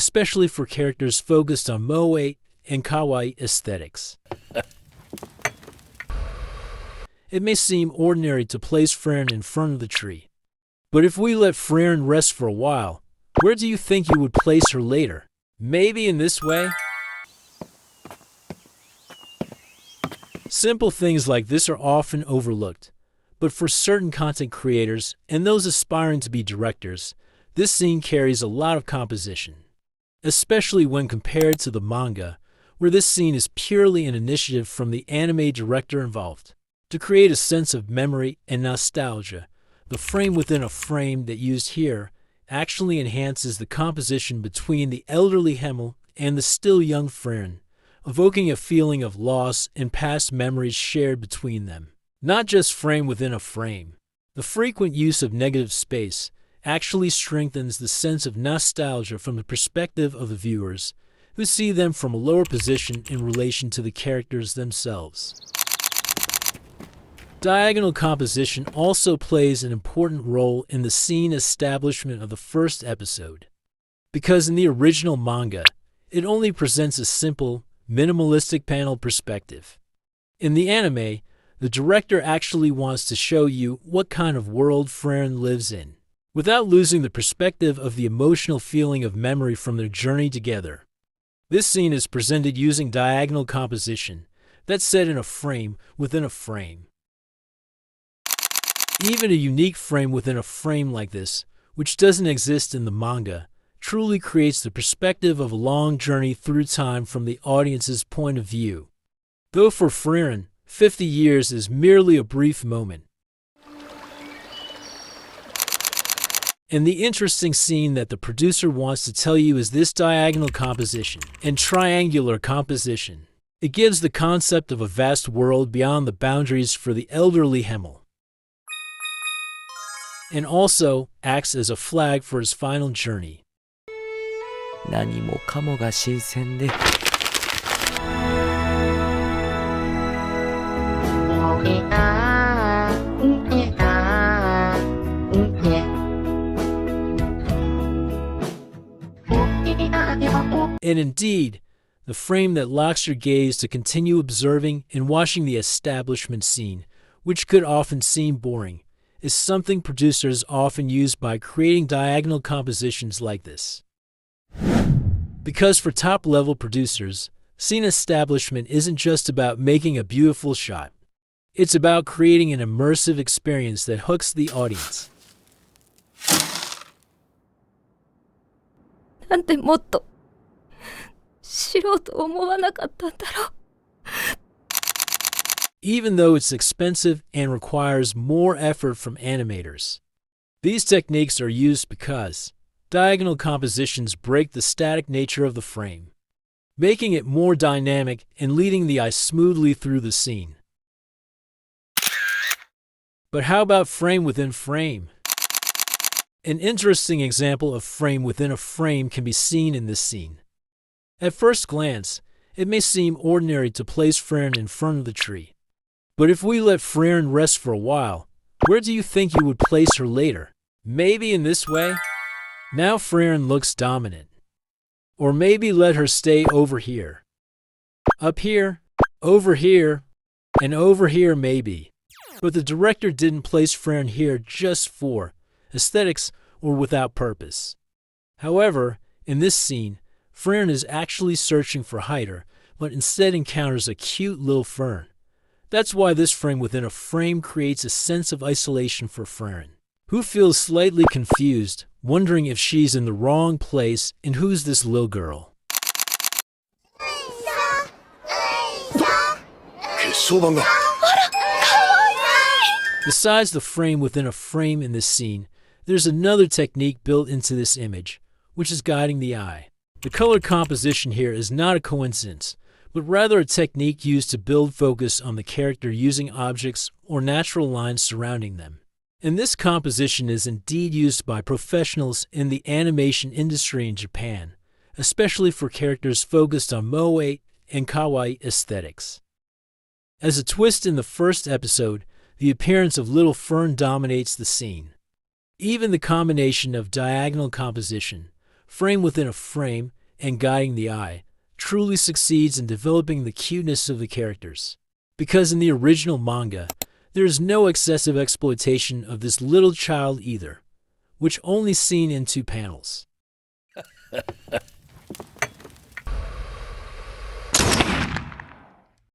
especially for characters focused on moe and kawaii aesthetics. It may seem ordinary to place Frieren in front of the tree, but if we let Frieren rest for a while, where do you think you would place her later? Maybe in this way? Simple things like this are often overlooked, but for certain content creators and those aspiring to be directors, this scene carries a lot of composition, especially when compared to the manga, where this scene is purely an initiative from the anime director involved. To create a sense of memory and nostalgia, the frame within a frame that used here actually enhances the composition between the elderly Himmel and the still young Frieren, evoking a feeling of loss and past memories shared between them. Not just frame within a frame. The frequent use of negative space actually strengthens the sense of nostalgia from the perspective of the viewers, who see them from a lower position in relation to the characters themselves. Diagonal composition also plays an important role in the scene establishment of the first episode, because in the original manga, it only presents a simple, minimalistic panel perspective. In the anime, the director actually wants to show you what kind of world Frieren lives in, without losing the perspective of the emotional feeling of memory from their journey together. This scene is presented using diagonal composition that's set in a frame within a frame. Even a unique frame within a frame like this, which doesn't exist in the manga, truly creates the perspective of a long journey through time from the audience's point of view. Though for Frieren, 50 years is merely a brief moment. And the interesting scene that the producer wants to tell you is this diagonal composition and triangular composition. It gives the concept of a vast world beyond the boundaries for the elderly Himmel, and also acts as a flag for his final journey. 何もかもが新鮮で And indeed, the frame that locks your gaze to continue observing and watching the establishment scene, which could often seem boring, is something producers often use by creating diagonal compositions like this. Because for top-level producers, scene establishment isn't just about making a beautiful shot. It's about creating an immersive experience that hooks the audience. なんてもっと知ろうと思わなかったんだろう。 Even though it's expensive and requires more effort from animators. These techniques are used because diagonal compositions break the static nature of the frame, making it more dynamic and leading the eye smoothly through the scene. But how about frame within frame? An interesting example of frame within a frame can be seen in this scene. At first glance, it may seem ordinary to place Frieren in front of the tree. But if we let Frieren rest for a while, where do you think you would place her later? Maybe in this way? Now Frieren looks dominant. Or maybe let her stay over here. Up here, over here, and over here maybe. But the director didn't place Frieren here just for aesthetics or without purpose. However, in this scene, Frieren is actually searching for Hyder, but instead encounters a cute little fern. That's why this frame within a frame creates a sense of isolation for Frieren, who feels slightly confused, wondering if she's in the wrong place and who's this little girl. Besides the frame within a frame in this scene, there's another technique built into this image, which is guiding the eye. The color composition here is not a coincidence, but rather a technique used to build focus on the character using objects or natural lines surrounding them. And this composition is indeed used by professionals in the animation industry in Japan, especially for characters focused on moe and kawaii aesthetics. As a twist in the first episode, the appearance of Little Fern dominates the scene. Even the combination of diagonal composition, frame within a frame, and guiding the eye, truly succeeds in developing the cuteness of the characters. Because in the original manga, there is no excessive exploitation of this little child either, which only seen in 2 panels.